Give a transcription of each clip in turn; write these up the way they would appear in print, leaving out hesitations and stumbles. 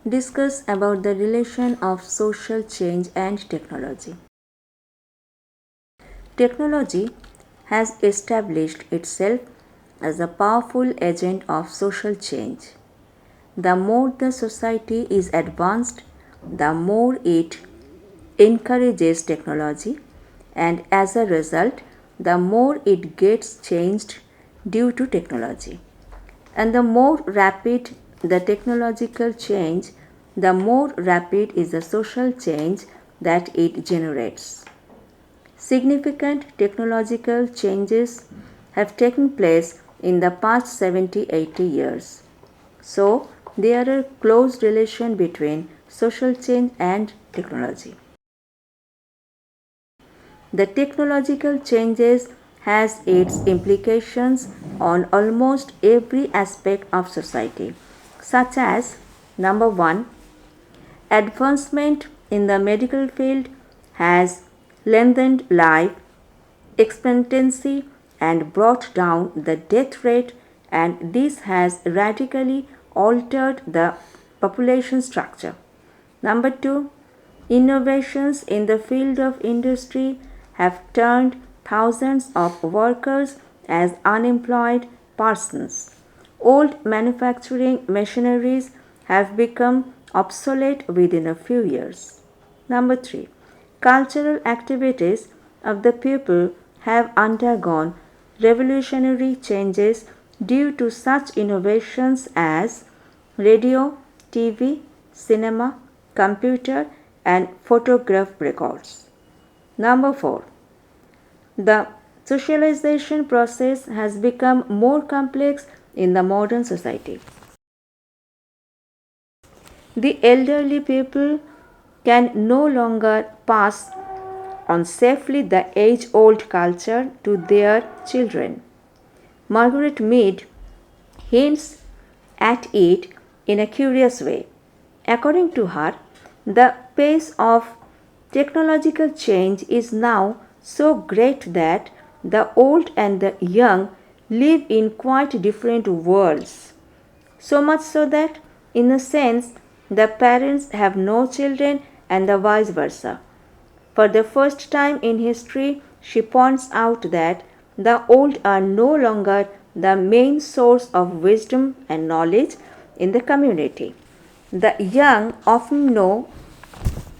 discuss about the relation of social change and technology. Technology has established itself as a powerful agent of social change. The more the society is advanced, the more it encourages technology, and as a result, the more it gets changed due to technology. And the more rapid the technological change, the more rapid is the social change that it generates. Significant technological changes have taken place in the past 70-80 years. So, there are a close relation between social change and technology. The technological changes has its implications on almost every aspect of society, such as number 1, advancement in the medical field has lengthened life expectancy and brought down the death rate, and this has radically altered the population structure. Number 2, innovations in the field of industry have turned thousands of workers as unemployed persons. Old manufacturing machineries have become obsolete within a few years. Number 3, cultural activities of the people have undergone revolutionary changes due to such innovations as radio, TV, cinema, computer, and photograph records. Number 4, the socialization process has become more complex in the modern society. The elderly people can no longer pass on safely the age old culture to their children. Margaret Mead hints at it in a curious way. According to her, the pace of technological change is now so great that the old and the young live in quite different worlds. So much so that, in a sense, the parents have no children and the vice versa. For the first time in history, she points out that the old are no longer the main source of wisdom and knowledge in the community. The young often know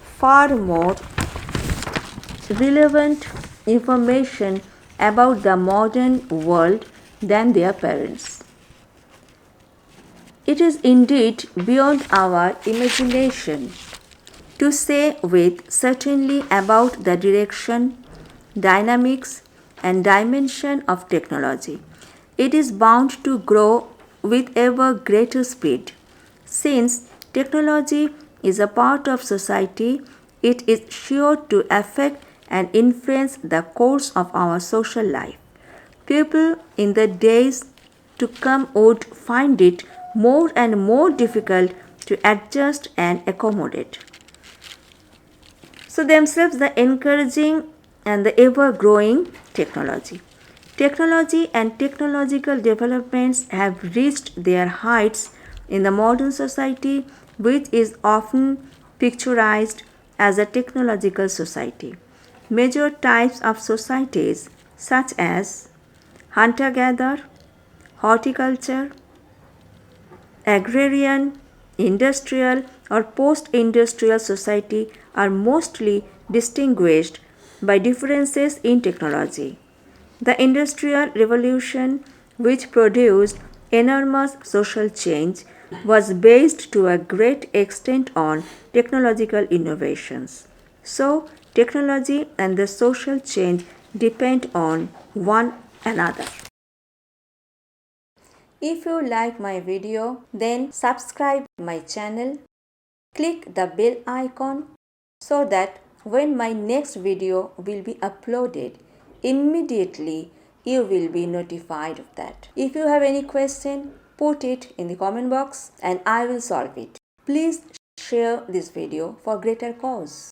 far more relevant information about the modern world than their parents. It is indeed beyond our imagination to say with certainty about the direction, dynamics, and dimension of technology. It is bound to grow with ever greater speed. Since technology is a part of society, it is sure to affect and influence the course of our social life. People in the days to come would find it more and more difficult to adjust and accommodate. So, themselves, the encouraging and the ever growing technology. Technology and technological developments have reached their heights in the modern society, which is often picturized as a technological society. Major types of societies, such as hunter gatherer, horticulture, agrarian, industrial, or post industrial society, are mostly distinguished by differences in technology. The Industrial Revolution, which produced enormous social change, was based to a great extent on technological innovations. So, technology and the social change depend on one another. If you like my video, then subscribe my channel, click the bell icon so that when my next video will be uploaded, immediately you will be notified of that. If you have any question, put it in the comment box and I will solve it. Please share this video for greater cause.